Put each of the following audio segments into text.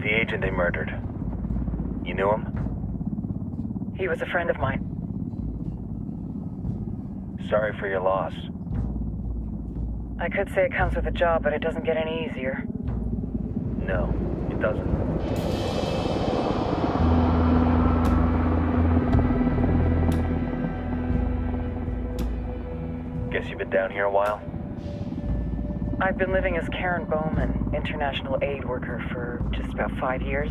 The agent they murdered. You knew him? He was a friend of mine. Sorry for your loss. I could say it comes with a job, but it doesn't get any easier. No, it doesn't. Guess you've been down here a while? I've been living as Karen Bowman, international aid worker, for just about 5 years.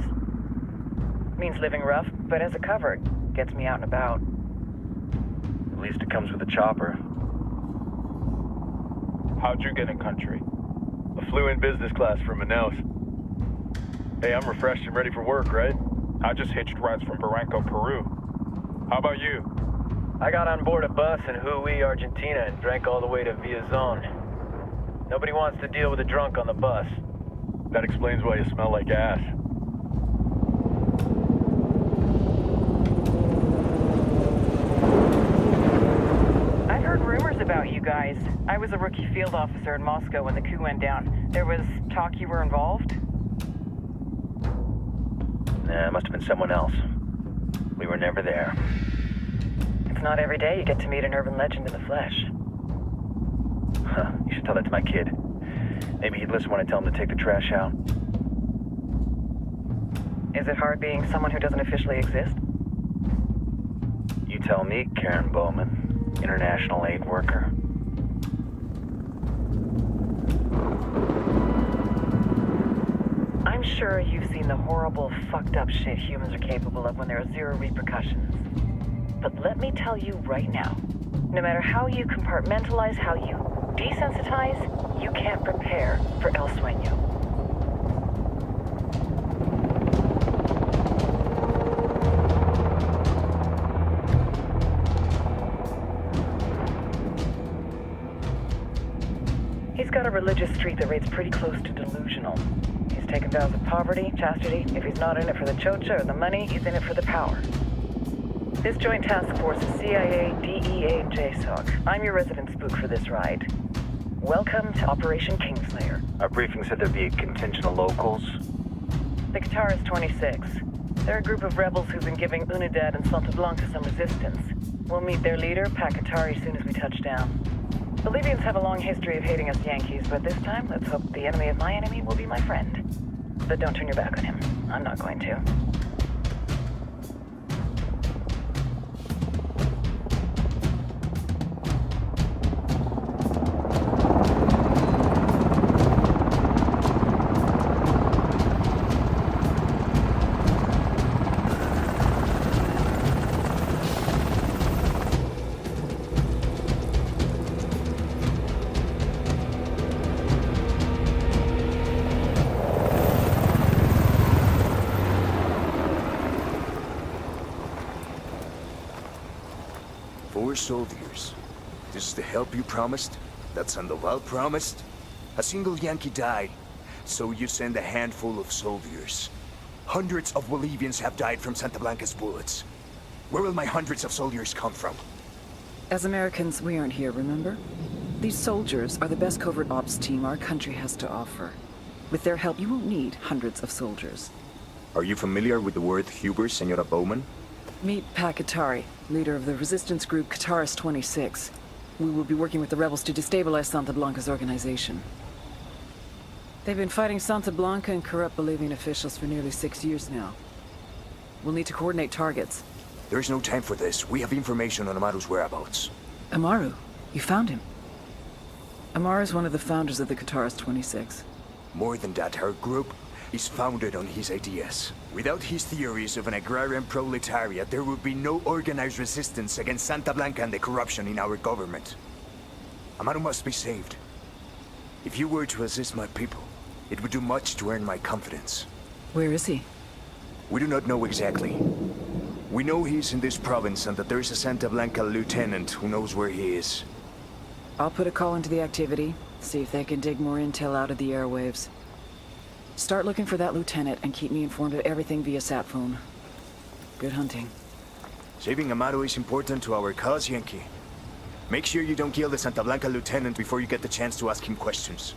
Means living rough, but as a cover, it gets me out and about. At least it comes with a chopper. How'd you get in country? I flew in business class from Manaus. Hey, I'm refreshed and ready for work, right? I just hitched rides from Barranco, Peru. How about you? I got on board a bus in Jujuy, Argentina and drank all the way to Villazon. Nobody wants to deal with a drunk on the bus. That explains why you smell like ass. I've heard rumors about you guys. I was a rookie field officer in Moscow when the coup went down. There was talk you were involved? Nah, it must have been someone else. We were never there. It's not every day you get to meet an urban legend in the flesh. Huh, you should tell that to my kid. Maybe he'd listen when I tell him to take the trash out. Is it hard being someone who doesn't officially exist? You tell me, Karen Bowman, international aid worker. I'm sure you've seen the horrible, fucked up shit humans are capable of when there are zero repercussions. But let me tell you right now, no matter how you compartmentalize, how you desensitize, you can't prepare for El Sueño. He's got a religious streak that rates pretty close to delusional. He's taken vows of poverty, chastity. If he's not in it for the chocha or the money, he's in it for the power. This joint task force is CIA, DEA, and JSOC. I'm your resident spook for this ride. Welcome to Operation Kingslayer. Our briefing said there'd be a contingent of locals. The Qatar is 26. They're a group of rebels who've been giving Unidad and Santa Blanca some resistance. We'll meet their leader, Pakatari, soon as we touch down. The Libyans have a long history of hating us Yankees, but this time, let's hope the enemy of my enemy will be my friend. But don't turn your back on him. I'm not going to. Soldiers. This is the help you promised? That Sandoval promised? A single Yankee died, so you send a handful of soldiers. Hundreds of Bolivians have died from Santa Blanca's bullets. Where will my hundreds of soldiers come from? As Americans, we aren't here, remember? These soldiers are the best covert ops team our country has to offer. With their help, you won't need hundreds of soldiers. Are you familiar with the word hubris, Senora Bowman? Meet Pakatari, leader of the resistance group Qatar's 26. We will be working with the rebels to destabilize Santa Blanca's organization. They've been fighting Santa Blanca and corrupt Bolivian officials for nearly 6 years now. We'll need to coordinate targets. There's no time for this. We have information on Amaru's whereabouts. Amaru? You found him? Amaru is one of the founders of the Qatar's 26. More than that, her group is founded on his ideas. Without his theories of an agrarian proletariat, there would be no organized resistance against Santa Blanca and the corruption in our government. Amaru must be saved. If you were to assist my people, it would do much to earn my confidence. Where is he? We do not know exactly. We know he's in this province and that there is a Santa Blanca lieutenant who knows where he is. I'll put a call into the activity, see if they can dig more intel out of the airwaves. Start looking for that lieutenant and keep me informed of everything via sat phone. Good hunting. Saving Amaru is important to our cause, Yankee. Make sure you don't kill the Santa Blanca lieutenant before you get the chance to ask him questions.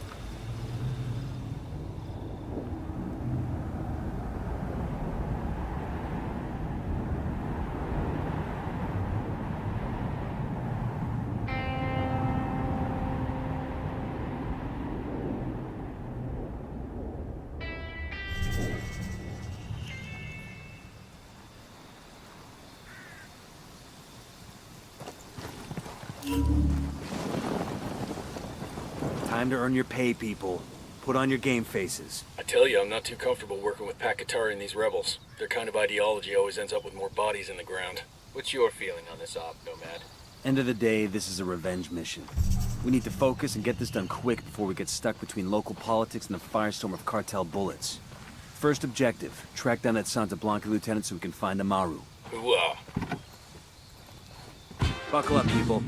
Time to earn your pay, people. Put on your game faces. I tell you, I'm not too comfortable working with Pakatari and these rebels. Their kind of ideology always ends up with more bodies in the ground. What's your feeling on this op, Nomad? End of the day, this is a revenge mission. We need to focus and get this done quick before we get stuck between local politics and the firestorm of cartel bullets. First objective, track down that Santa Blanca lieutenant so we can find Amaru. Ooh-ah. Buckle up, people.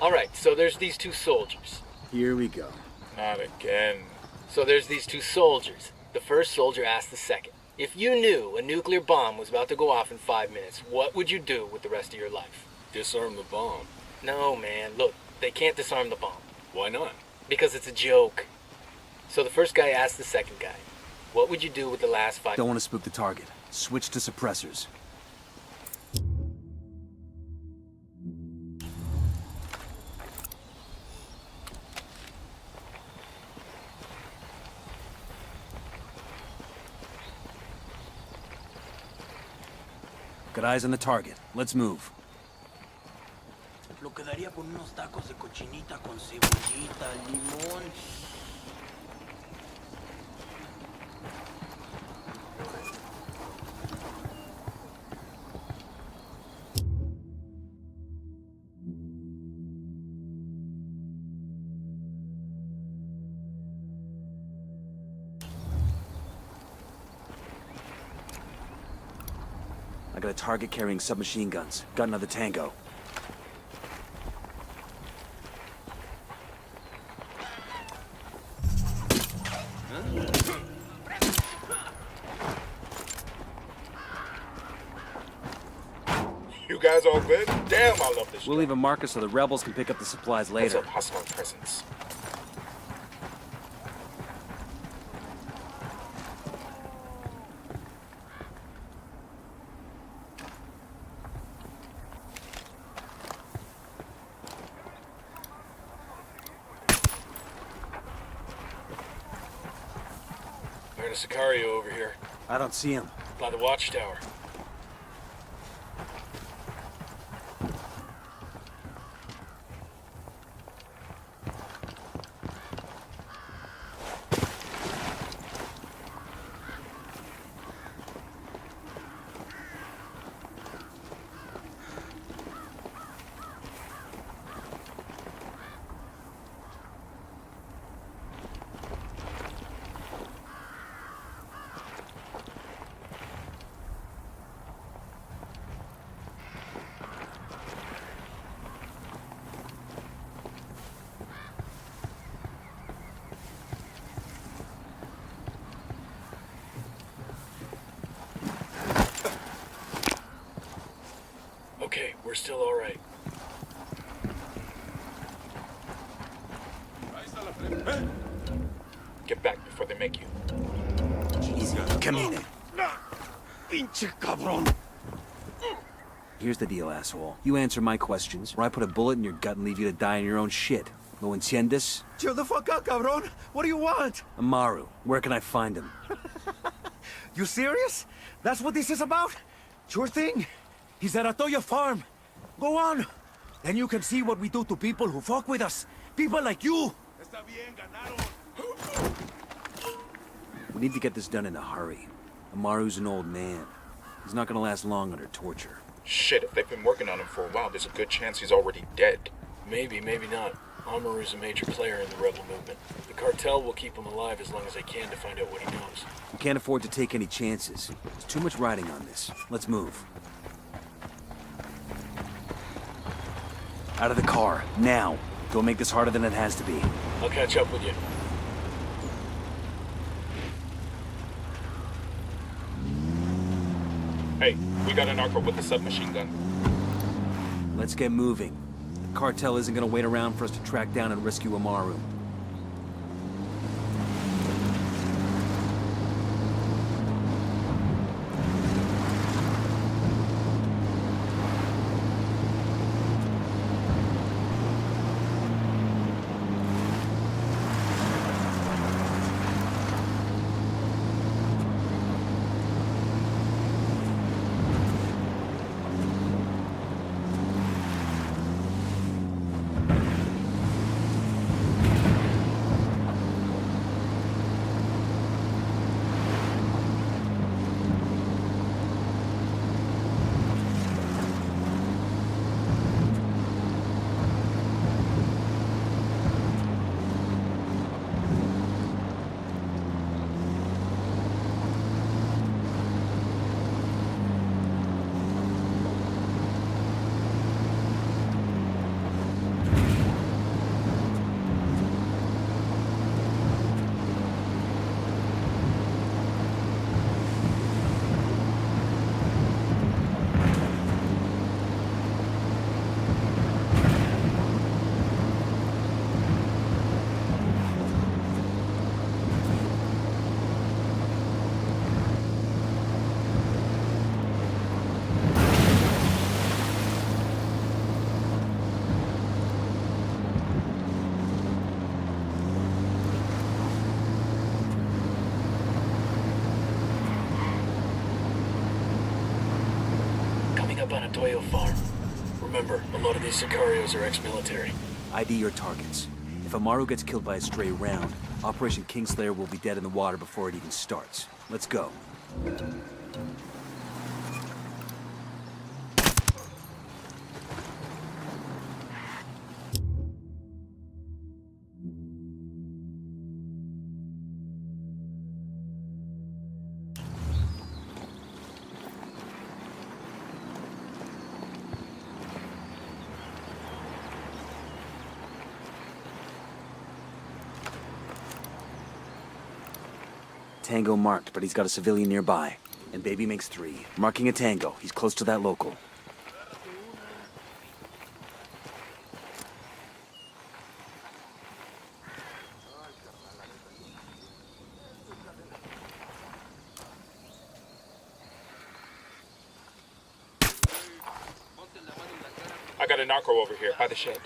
Alright, so there's these two soldiers. Here we go. Not again. So there's these two soldiers. The first soldier asked the second, if you knew a nuclear bomb was about to go off in 5 minutes, what would you do with the rest of your life? Disarm the bomb. No, man. Look, they can't disarm the bomb. Why not? Because it's a joke. So the first guy asked the second guy, what would you do with the last 5 Don't want to spook the target. Switch to suppressors. Got eyes on the target. Let's move. Lo quedaría con unos tacos de cochinita con cebollita, limón. I got a target carrying submachine guns. Got another tango. You guys all good? Damn, I love this We'll leave a marker so the rebels can pick up the supplies What's later. up, hostile presence? There's a Sicario over here, I don't see him. by the watchtower. Okay, we're still all right. Get back before they make you. Easy. Camine. Pinche cabrón. Here's the deal, asshole. You answer my questions, or I put a bullet in your gut and leave you to die in your own shit. ¿Lo entiendes? Chill the fuck out, cabron. What do you want? Amaru, where can I find him? You serious? That's what this is about? Sure thing. He's at Atoya Farm. Go on. Then you can see what we do to people who fuck with us. People like you. We need to get this done in a hurry. Amaru's an old man. He's not gonna last long under torture. Shit, if they've been working on him for a while, there's a good chance he's already dead. Maybe, maybe not. Amaru's a major player in the rebel movement. The cartel will keep him alive as long as they can to find out what he knows. We can't afford to take any chances. There's too much riding on this. Let's move. Out of the car, now. Don't make this harder than it has to be. I'll catch up with you. Hey, we got a narco with a submachine gun. Let's get moving. The cartel isn't gonna wait around for us to track down and rescue Amaru. Up on a Toyo farm. Remember, a lot of these Sicarios are ex-military. ID your targets. If Amaru gets killed by a stray round, Operation Kingslayer will be dead in the water before it even starts. Let's go. Tango marked, but he's got a civilian nearby. And baby makes 3. Marking a tango. He's close to that local. I got a narco over here, by the shed.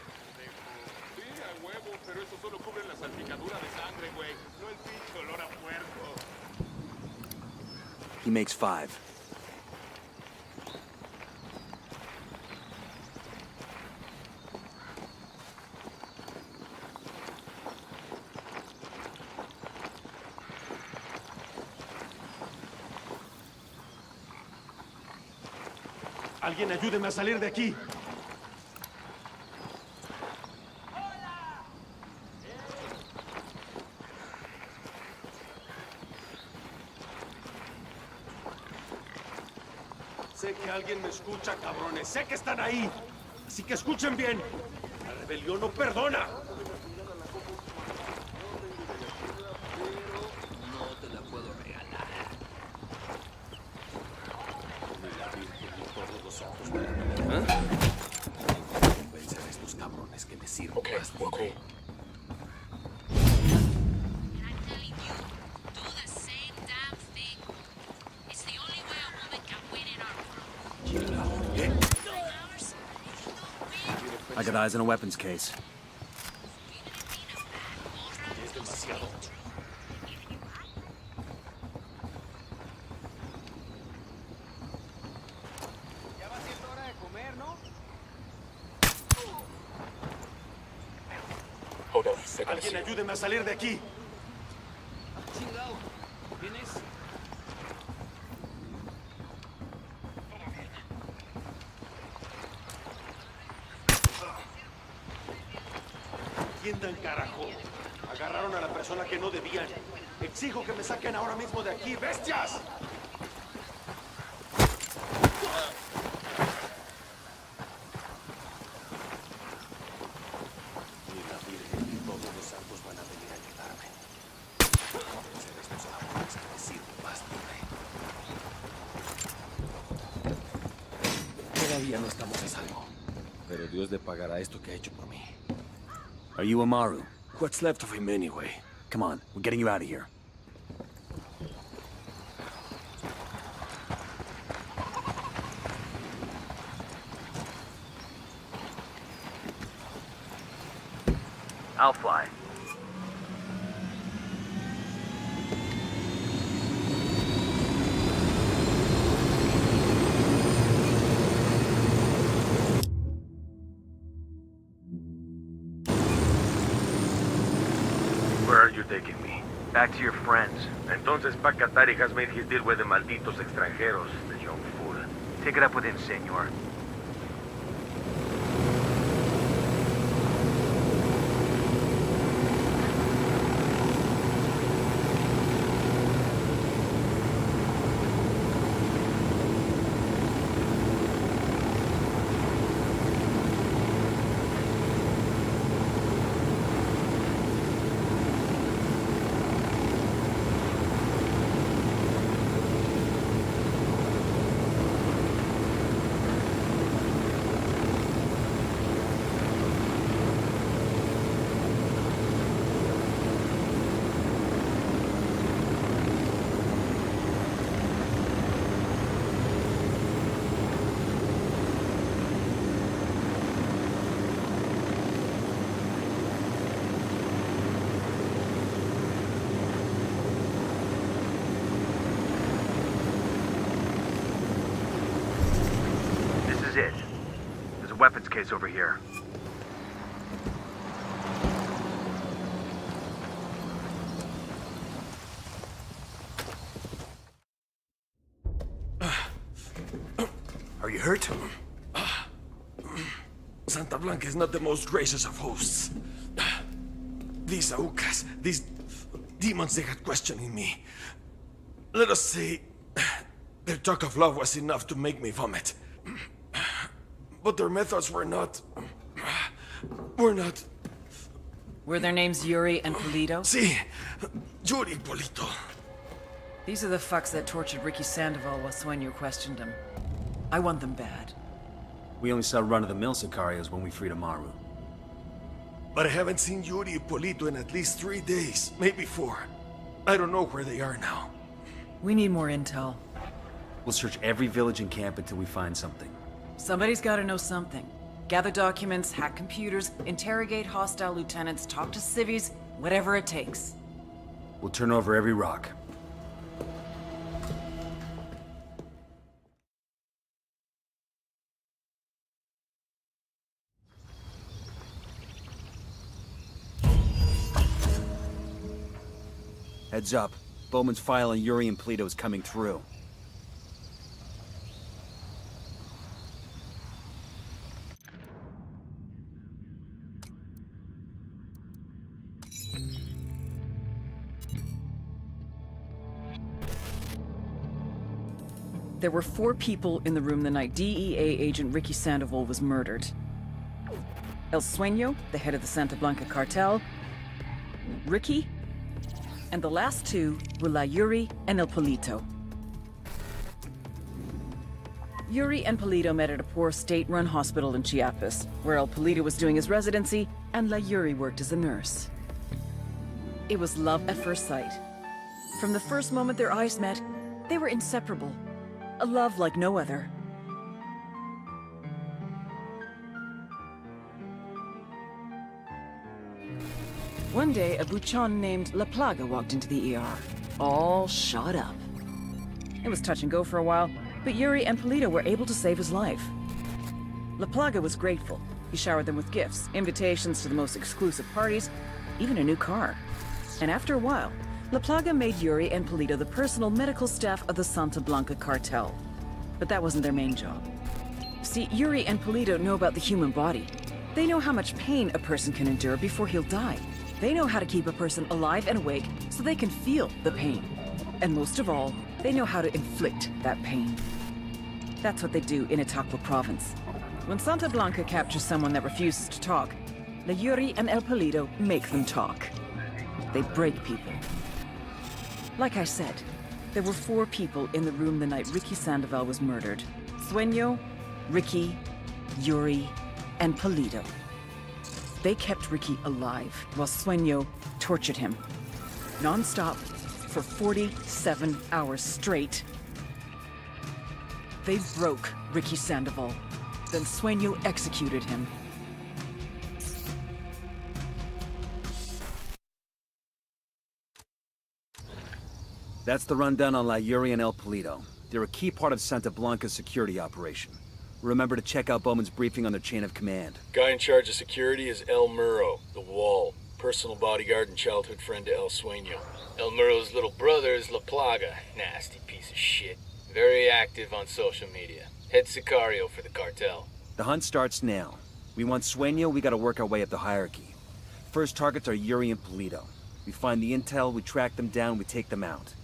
He makes 5. Alguien ayúdeme a salir de aquí. Sé que alguien me escucha, cabrones. Sé que están ahí. Así que escuchen bien. La rebelión no perdona. No te la puedo regalar. Convencer a estos cabrones que me sirven. Okay, we're cool. I got eyes on a weapons case. Es demasiado. Hold up, they're gonna see Alguien you. ayúdeme a salir de aquí. Chingado. ¿Vienes? Atiendan, carajo. Agarraron a la persona que no debían. Exijo que me saquen ahora mismo de aquí, bestias. Ni la Virgen ni todos los santos van a venir a ayudarme. Ser estos cabrones que me sirven bastante. Todavía no estamos a salvo. Pero Dios le pagará esto que ha hecho por mí. Are you Amaru? What's left of him anyway? Come on, we're getting you out of here. I'll fly. Where are you taking me? Back to your friends. Entonces Pacatari has made his deal with the malditos extranjeros, the young fool. Take it up with him, senor. This is it. There's a weapons case over here. Are you hurt? Santa Blanca is not the most gracious of hosts. These Aucas, these demons they had questioning me. Let us say, their talk of love was enough to make me vomit. But their methods were not... Were their names Yuri and Polito? Sí, Yuri Polito. These are the fucks that tortured Ricky Sandoval while Sueño questioned him. I want them bad. We only saw run-of-the-mill Sicarios when we freed Amaru. But I haven't seen Yuri and Polito in at least 3 days, maybe 4. I don't know where they are now. We need more intel. We'll search every village and camp until we find something. Somebody's gotta know something. Gather documents, hack computers, interrogate hostile lieutenants, talk to civvies, whatever it takes. We'll turn over every rock. Heads up. Bowman's file on Yuri and Polito is coming through. There were 4 people in the room the night DEA agent Ricky Sandoval was murdered. El Sueño, the head of the Santa Blanca cartel, Ricky, and the last 2 were La Yuri and El Polito. Yuri and Polito met at a poor state-run hospital in Chiapas, where El Polito was doing his residency and La Yuri worked as a nurse. It was love at first sight. From the first moment their eyes met, they were inseparable. A love like no other. One day, a buchon named La Plaga walked into the ER, all shot up. It was touch and go for a while, but Yuri and Polito were able to save his life. La Plaga was grateful. He showered them with gifts, invitations to the most exclusive parties, even a new car. And after a while, La Plaga made Yuri and Polito the personal medical staff of the Santa Blanca cartel. But that wasn't their main job. See, Yuri and Polito know about the human body. They know how much pain a person can endure before he'll die. They know how to keep a person alive and awake so they can feel the pain. And most of all, they know how to inflict that pain. That's what they do in Itaqua province. When Santa Blanca captures someone that refuses to talk, the Yuri and El Polito make them talk. They break people. Like I said, there were 4 people in the room the night Ricky Sandoval was murdered. Sueño, Ricky, Yuri, and Polito. They kept Ricky alive while Sueño tortured him. Non-stop for 47 hours straight. They broke Ricky Sandoval. Then Sueño executed him. That's the rundown on La Yuri and El Polito. They're a key part of Santa Blanca's security operation. Remember to check out Bowman's briefing on their chain of command. Guy in charge of security is El Muro, the Wall. Personal bodyguard and childhood friend to El Sueño. El Muro's little brother is La Plaga. Nasty piece of shit. Very active on social media. Head Sicario for the cartel. The hunt starts now. We want Sueño, we gotta work our way up the hierarchy. First targets are Yuri and Polito. We find the intel, we track them down, we take them out.